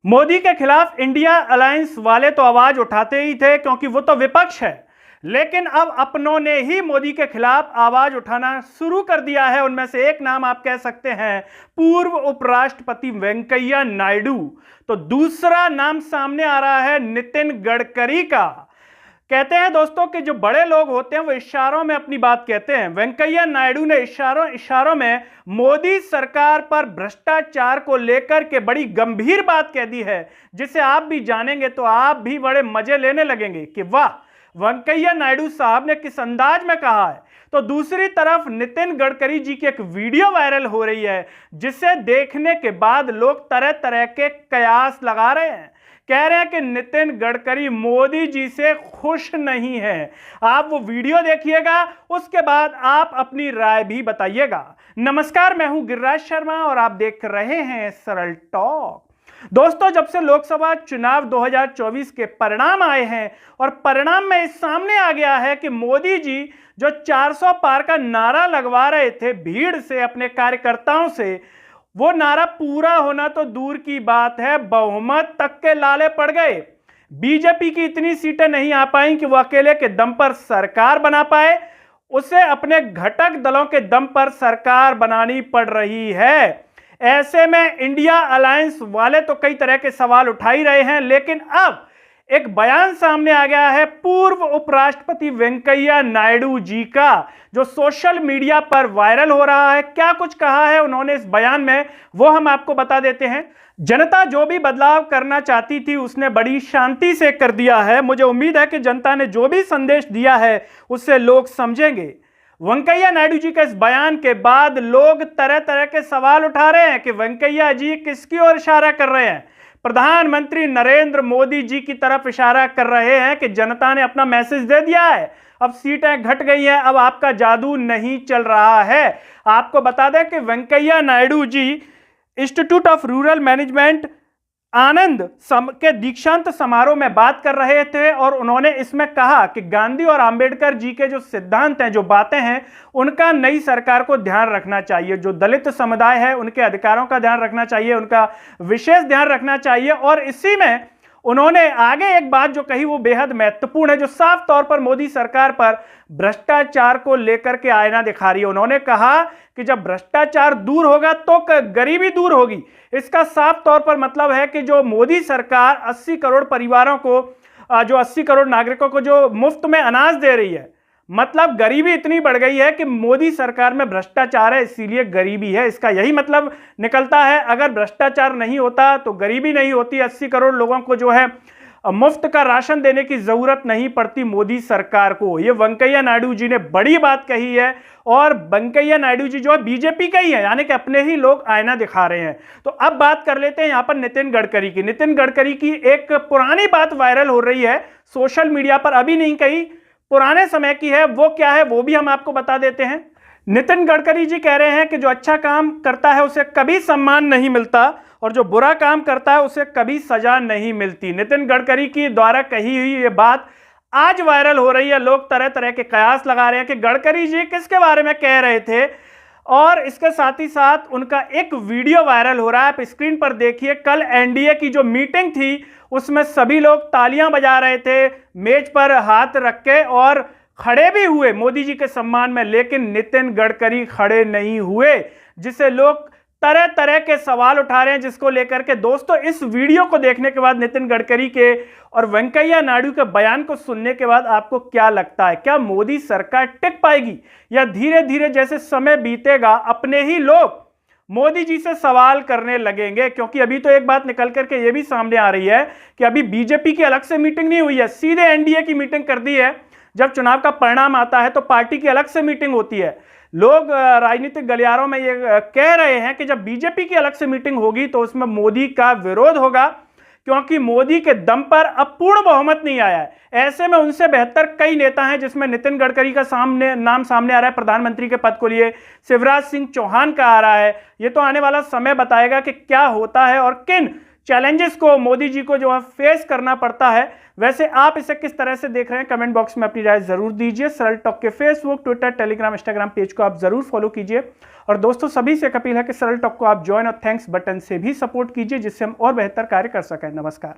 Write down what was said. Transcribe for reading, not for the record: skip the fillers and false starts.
मोदी के खिलाफ India alliance वाले तो आवाज उठाते ही थे क्योंकि वो तो विपक्ष है, लेकिन अब अपनों ने ही मोदी के खिलाफ आवाज उठाना शुरू कर दिया है। उनमें से एक नाम आप कह सकते हैं पूर्व उपराष्ट्रपति वेंकैया नायडू। तो दूसरा नाम सामने आ रहा है नितिन गडकरी का। कहते हैं दोस्तों कि जो बड़े लोग होते हैं वो इशारों में अपनी बात कहते हैं। वेंकैया नायडू ने इशारों में मोदी सरकार पर भ्रष्टाचार को लेकर के बड़ी गंभीर बात कह दी है, जिसे आप भी जानेंगे तो आप भी बड़े मजे लेने लगेंगे कि वाह, वेंकैया नायडू साहब ने किस अंदाज में कहा है। तो दूसरी तरफ नितिन गडकरी जी की एक वीडियो वायरल हो रही है, जिसे देखने के बाद लोग तरह तरह के कयास लगा रहे हैं। कह रहे हैं कि नितिन गडकरी मोदी जी से खुश नहीं है। आप वो वीडियो देखिएगा, उसके बाद आप अपनी राय भी बताइएगा। नमस्कार, मैं हूं गिरिराज शर्मा और आप देख रहे हैं सरल टॉक। दोस्तों, जब से लोकसभा चुनाव 2024 के परिणाम आए हैं और परिणाम में इस सामने आ गया है कि मोदी जी जो 400 पार का नारा लगवा रहे थे भीड़ से, अपने कार्यकर्ताओं से, वो नारा पूरा होना तो दूर की बात है, बहुमत तक के लाले पड़ गए। बीजेपी की इतनी सीटें नहीं आ पाई कि वो अकेले के दम पर सरकार बना पाए, उसे अपने घटक दलों के दम पर सरकार बनानी पड़ रही है। ऐसे में इंडिया अलायंस वाले तो कई तरह के सवाल उठा ही रहे हैं, लेकिन अब एक बयान सामने आ गया है पूर्व उपराष्ट्रपति वेंकैया नायडू जी का, जो सोशल मीडिया पर वायरल हो रहा है। क्या कुछ कहा है उन्होंने इस बयान में, वो हम आपको बता देते हैं। जनता जो भी बदलाव करना चाहती थी उसने बड़ी शांति से कर दिया है। मुझे उम्मीद है कि जनता ने जो भी संदेश दिया है उससे लोग समझेंगे। वेंकैया नायडू जी के इस बयान के बाद लोग तरह तरह के सवाल उठा रहे हैं कि वेंकैया जी किसकी ओर इशारा कर रहे हैं। प्रधानमंत्री नरेंद्र मोदी जी की तरफ इशारा कर रहे हैं कि जनता ने अपना मैसेज दे दिया है, अब सीटें घट गई हैं, अब आपका जादू नहीं चल रहा है। आपको बता दें कि Venkaiah Naidu ji institute of rural management आनंद के दीक्षांत समारोह में बात कर रहे थे और उन्होंने इसमें कहा कि गांधी और अंबेडकर जी के जो सिद्धांत हैं, जो बातें हैं, उनका नई सरकार को ध्यान रखना चाहिए। जो दलित समुदाय है उनके अधिकारों का ध्यान रखना चाहिए, उनका विशेष ध्यान रखना चाहिए। और इसी में उन्होंने आगे एक बात जो कही वो बेहद महत्वपूर्ण है, जो साफ तौर पर मोदी सरकार पर भ्रष्टाचार को लेकर के आईना दिखा रही है। उन्होंने कहा कि जब भ्रष्टाचार दूर होगा तो गरीबी दूर होगी। इसका साफ तौर पर मतलब है कि जो मोदी सरकार 80 करोड़ परिवारों को, जो 80 करोड़ नागरिकों को जो मुफ्त में अनाज दे रही है, मतलब गरीबी इतनी बढ़ गई है कि मोदी सरकार में भ्रष्टाचार है, इसीलिए गरीबी है। इसका यही मतलब निकलता है। अगर भ्रष्टाचार नहीं होता तो गरीबी नहीं होती, 80 करोड़ लोगों को जो है मुफ्त का राशन देने की जरूरत नहीं पड़ती मोदी सरकार को। ये वेंकैया नायडू जी ने बड़ी बात कही है और वेंकैया नायडू जी जो है बीजेपी का ही है, यानी कि अपने ही लोग आईना दिखा रहे हैं। तो अब बात कर लेते हैं यहां पर नितिन गडकरी की। नितिन गडकरी की एक पुरानी बात वायरल हो रही है सोशल मीडिया पर, अभी नहीं कही, पुराने समय की है। वो क्या है वो भी हम आपको बता देते हैं। नितिन गडकरी जी कह रहे हैं कि जो अच्छा काम करता है उसे कभी सम्मान नहीं मिलता और जो बुरा काम करता है उसे कभी सजा नहीं मिलती। नितिन गडकरी की द्वारा कही हुई ये बात आज वायरल हो रही है। लोग तरह तरह के कयास लगा रहे हैं कि गडकरी जी किसके बारे में कह रहे थे, और इसके साथ ही साथ उनका एक वीडियो वायरल हो रहा है। आप स्क्रीन पर देखिए, कल एनडीए की जो मीटिंग थी उसमें सभी लोग तालियां बजा रहे थे, मेज पर हाथ रख के, और खड़े भी हुए मोदी जी के सम्मान में, लेकिन नितिन गडकरी खड़े नहीं हुए, जिसे लोग तरह तरह के सवाल उठा रहे हैं। जिसको लेकर के दोस्तों इस वीडियो को देखने के बाद, नितिन गडकरी के और वेंकैया नायडू के बयान को सुनने के बाद आपको क्या लगता है, क्या मोदी सरकार टिक पाएगी या धीरे धीरे जैसे समय बीतेगा अपने ही लोग मोदी जी से सवाल करने लगेंगे? क्योंकि अभी तो एक बात निकल करके ये भी सामने आ रही है कि अभी बीजेपी की अलग से मीटिंग नहीं हुई है, सीधे एनडीए की मीटिंग कर दी है। जब चुनाव का परिणाम आता है तो पार्टी की अलग से मीटिंग होती है। लोग राजनीतिक गलियारों में ये कह रहे हैं कि जब बीजेपी की अलग से मीटिंग होगी तो उसमें मोदी का विरोध होगा, क्योंकि मोदी के दम पर अब पूर्ण बहुमत नहीं आया है। ऐसे में उनसे बेहतर कई नेता हैं, जिसमें नितिन गडकरी का नाम सामने आ रहा है प्रधानमंत्री के पद को लिए, शिवराज सिंह चौहान का आ रहा है। ये तो आने वाला समय बताएगा कि क्या होता है और किन चैलेंजेस को मोदी जी को जो है फेस करना पड़ता है। वैसे आप इसे किस तरह से देख रहे हैं, कमेंट बॉक्स में अपनी राय जरूर दीजिए। सरल टॉक के Facebook, Twitter, Telegram, Instagram page को आप जरूर फॉलो कीजिए। और दोस्तों सभी से एक अपील है कि सरल टॉक को आप ज्वाइन और थैंक्स बटन से भी सपोर्ट कीजिए, जिससे हम और बेहतर कार्य कर सकें। नमस्कार।